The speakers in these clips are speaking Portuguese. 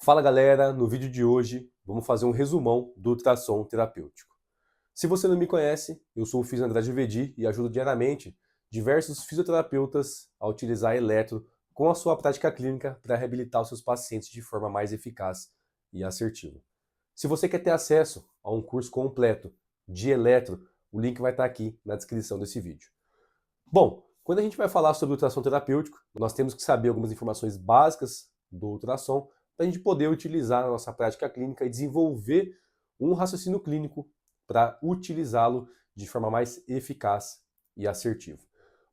Fala galera, no vídeo de hoje vamos fazer um resumão do ultrassom terapêutico. Se você não me conhece, eu sou o Fisio Andrade Vedi e ajudo diariamente diversos fisioterapeutas a utilizar eletro com a sua prática clínica para reabilitar os seus pacientes de forma mais eficaz e assertiva. Se você quer ter acesso a um curso completo de eletro, o link vai estar aqui na descrição desse vídeo. Bom, quando a gente vai falar sobre ultrassom terapêutico, nós temos que saber algumas informações básicas do ultrassom para a gente poder utilizar na nossa prática clínica e desenvolver um raciocínio clínico para utilizá-lo de forma mais eficaz e assertiva.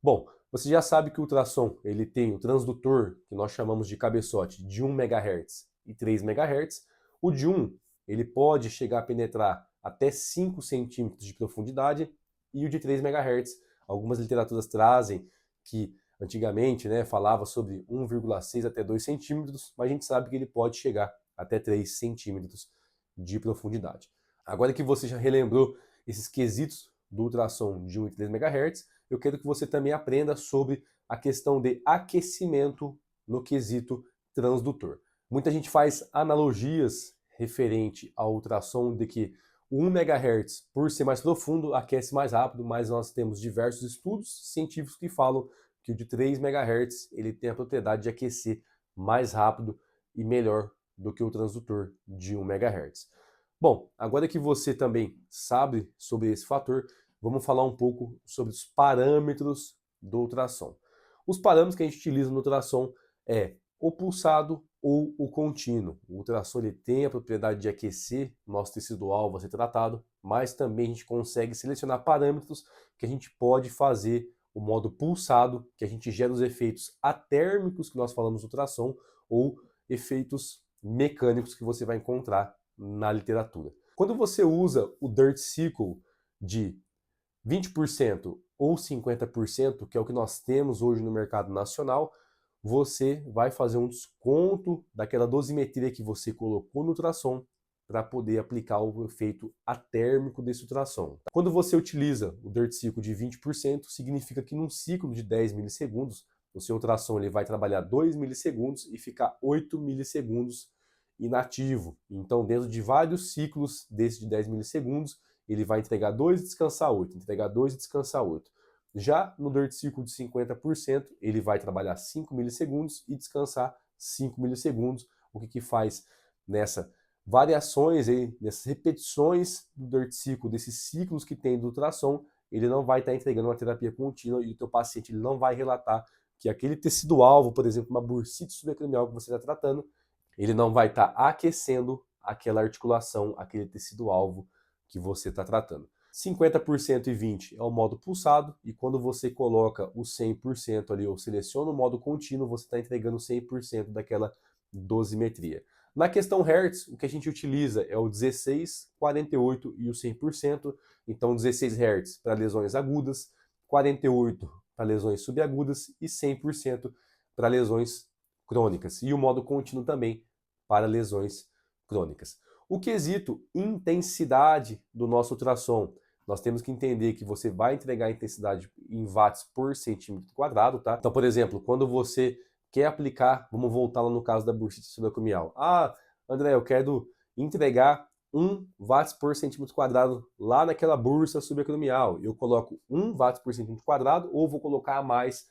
Bom, você já sabe que o ultrassom ele tem o transdutor, que nós chamamos de cabeçote, de 1 MHz e 3 MHz. O de 1 ele pode chegar a penetrar até 5 centímetros de profundidade e o de 3 MHz, algumas literaturas trazem que antigamente falava sobre 1,6 até 2 centímetros, mas a gente sabe que ele pode chegar até 3 centímetros de profundidade. Agora que você já relembrou esses quesitos do ultrassom de 1 e 3 MHz, eu quero que você também aprenda sobre a questão de aquecimento no quesito transdutor. Muita gente faz analogias referente ao ultrassom de que o 1 MHz, por ser mais profundo, aquece mais rápido, mas nós temos diversos estudos científicos que falam que o de 3 MHz ele tem a propriedade de aquecer mais rápido e melhor do que o transdutor de 1 MHz. Bom, agora que você também sabe sobre esse fator, vamos falar um pouco sobre os parâmetros do ultrassom. Os parâmetros que a gente utiliza no ultrassom é o pulsado ou o contínuo. O ultrassom ele tem a propriedade de aquecer o nosso tecido-alvo a ser tratado, mas também a gente consegue selecionar parâmetros que a gente pode fazer o modo pulsado, que a gente gera os efeitos atérmicos que nós falamos no ultrassom, ou efeitos mecânicos que você vai encontrar na literatura. Quando você usa o Dirt Cycle de 20% ou 50%, que é o que nós temos hoje no mercado nacional, você vai fazer um desconto daquela dosimetria que você colocou no ultrassom para poder aplicar o efeito atérmico desse ultrassom. Quando você utiliza o Dirt Cycle de 20%, significa que num ciclo de 10 milissegundos, o seu ultrassom ele vai trabalhar 2 milissegundos e ficar 8 milissegundos inativo. Então, dentro de vários ciclos desse de 10 milissegundos, ele vai entregar 2 e descansar 8, entregar 2 e descansar 8. Já no Dirt Cycle de 50%, ele vai trabalhar 5 milissegundos e descansar 5 milissegundos, o que faz nessa variações, nessas repetições do Dirt Cycle, desses ciclos que tem do ultrassom, ele não vai estar entregando uma terapia contínua e o teu paciente ele não vai relatar que aquele tecido-alvo, por exemplo, uma bursite subacromial que você está tratando, ele não vai estar aquecendo aquela articulação, aquele tecido-alvo que você está tratando. 50% e 20% é o modo pulsado, e quando você coloca o 100% ali, ou seleciona o modo contínuo, você está entregando 100% daquela dosimetria. Na questão Hertz, o que a gente utiliza é o 16, 48 e o 100%. Então 16 Hz para lesões agudas, 48 para lesões subagudas e 100% para lesões crônicas. E o modo contínuo também para lesões crônicas. O quesito intensidade do nosso ultrassom. Nós temos que entender que você vai entregar a intensidade em watts por centímetro quadrado, tá? Então, por exemplo, quando você quer aplicar, vamos voltar lá no caso da bursite subacromial. Ah, André, eu quero entregar 1 watts por centímetro quadrado lá naquela bursa subacromial. Eu coloco 1 watts por centímetro quadrado ou vou colocar a mais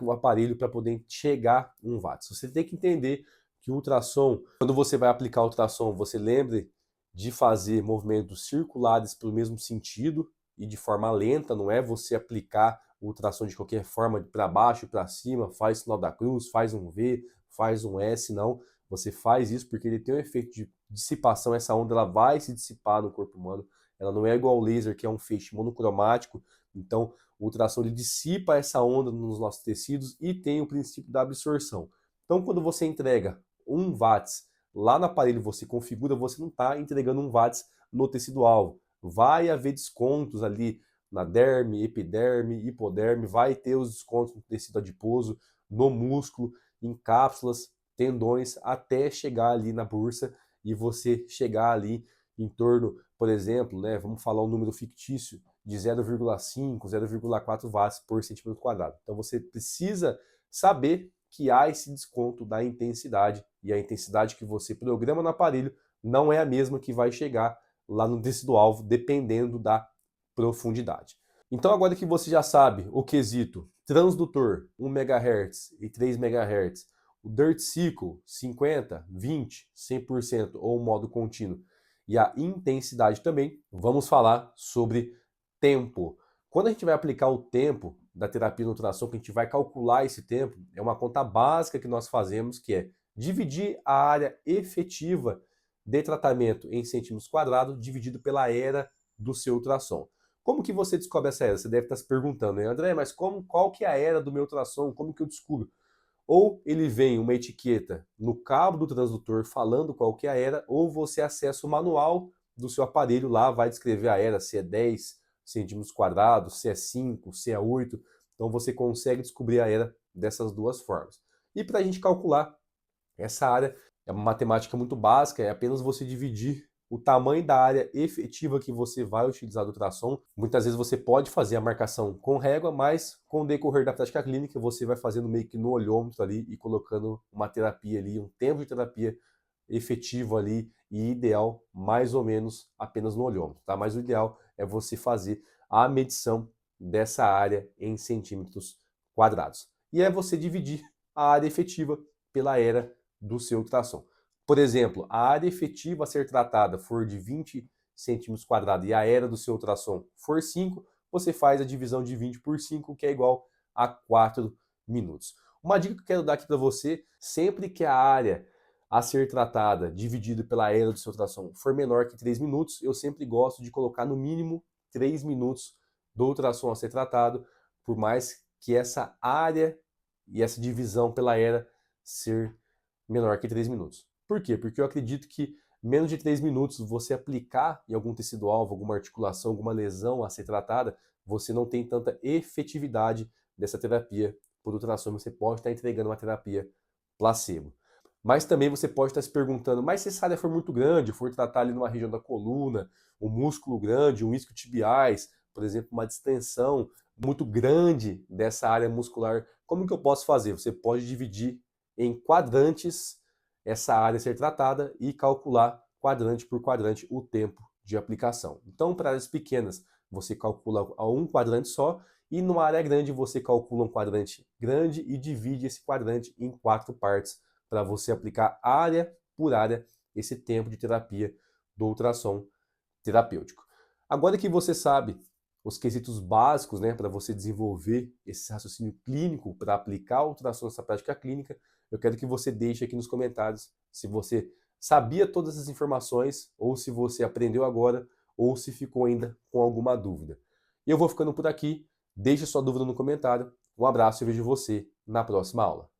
no aparelho para poder chegar 1 watts. Você tem que entender que o ultrassom, quando você vai aplicar o ultrassom, você lembre de fazer movimentos circulares pelo mesmo sentido e de forma lenta, não é você aplicar o ultrassom de qualquer forma, para baixo, para cima, faz sinal da cruz, faz um V, faz um S, não. Você faz isso porque ele tem um efeito de dissipação, essa onda ela vai se dissipar no corpo humano, ela não é igual ao laser, que é um feixe monocromático, então o ultrassom ele dissipa essa onda nos nossos tecidos e tem o princípio da absorção. Então quando você entrega 1 watts lá no aparelho, você configura, você não está entregando 1 watts no tecido-alvo. Vai haver descontos ali na derme, epiderme, hipoderme, vai ter os descontos no tecido adiposo, no músculo, em cápsulas, tendões, até chegar ali na bursa e você chegar ali em torno, por exemplo, vamos falar um número fictício, de 0,5, 0,4 watts por centímetro quadrado. Então você precisa saber que há esse desconto da intensidade, e a intensidade que você programa no aparelho não é a mesma que vai chegar lá no tecido-alvo, dependendo da profundidade. Então agora que você já sabe o quesito transdutor 1 MHz e 3 MHz, o Dirt Cycle 50, 20, 100% ou modo contínuo e a intensidade também, vamos falar sobre tempo. Quando a gente vai aplicar o tempo da terapia no ultrassom, que a gente vai calcular esse tempo, é uma conta básica que nós fazemos, que é dividir a área efetiva de tratamento em centímetros quadrados dividido pela era do seu ultrassom. Como que você descobre essa era? Você deve estar se perguntando, né? André, mas qual que é a era do meu ultrassom? Como que eu descubro? Ou ele vem uma etiqueta no cabo do transdutor falando qual que é a era, ou você acessa o manual do seu aparelho, lá vai descrever a era, se é 10 centímetros quadrados, se é 5, se é 8. Então você consegue descobrir a era dessas duas formas. E para a gente calcular essa área, é uma matemática muito básica, é apenas você dividir o tamanho da área efetiva que você vai utilizar do ultrassom. Muitas vezes você pode fazer a marcação com régua, mas com o decorrer da prática clínica você vai fazendo meio que no olhômetro ali e colocando uma terapia ali, um tempo de terapia efetivo ali e ideal mais ou menos apenas no olhômetro, tá? Mas o ideal é você fazer a medição dessa área em centímetros quadrados. E é você dividir a área efetiva pela era do seu ultrassom. Por exemplo, a área efetiva a ser tratada for de 20 centímetros quadrados e a era do seu ultrassom for 5, você faz a divisão de 20 por 5, que é igual a 4 minutos. Uma dica que eu quero dar aqui para você, sempre que a área a ser tratada dividido pela era do seu ultrassom for menor que 3 minutos, eu sempre gosto de colocar no mínimo 3 minutos do ultrassom a ser tratado, por mais que essa área e essa divisão pela era ser menor que 3 minutos. Por quê? Porque eu acredito que menos de 3 minutos você aplicar em algum tecido-alvo, alguma articulação, alguma lesão a ser tratada, você não tem tanta efetividade dessa terapia por ultrassom. Você pode estar entregando uma terapia placebo. Mas também você pode estar se perguntando, mas se essa área for muito grande, for tratar ali numa região da coluna, um músculo grande, um isquiotibiais, por exemplo, uma distensão muito grande dessa área muscular, como que eu posso fazer? Você pode dividir em quadrantes essa área a ser tratada e calcular quadrante por quadrante o tempo de aplicação. Então, para áreas pequenas, você calcula a um quadrante só, e numa área grande você calcula um quadrante grande e divide esse quadrante em 4 partes para você aplicar área por área esse tempo de terapia do ultrassom terapêutico. Agora que você sabe os quesitos básicos, né, para você desenvolver esse raciocínio clínico para aplicar o ultrassom nessa prática clínica, eu quero que você deixe aqui nos comentários se você sabia todas essas informações, ou se você aprendeu agora, ou se ficou ainda com alguma dúvida. E eu vou ficando por aqui, deixe sua dúvida no comentário. Um abraço e vejo você na próxima aula.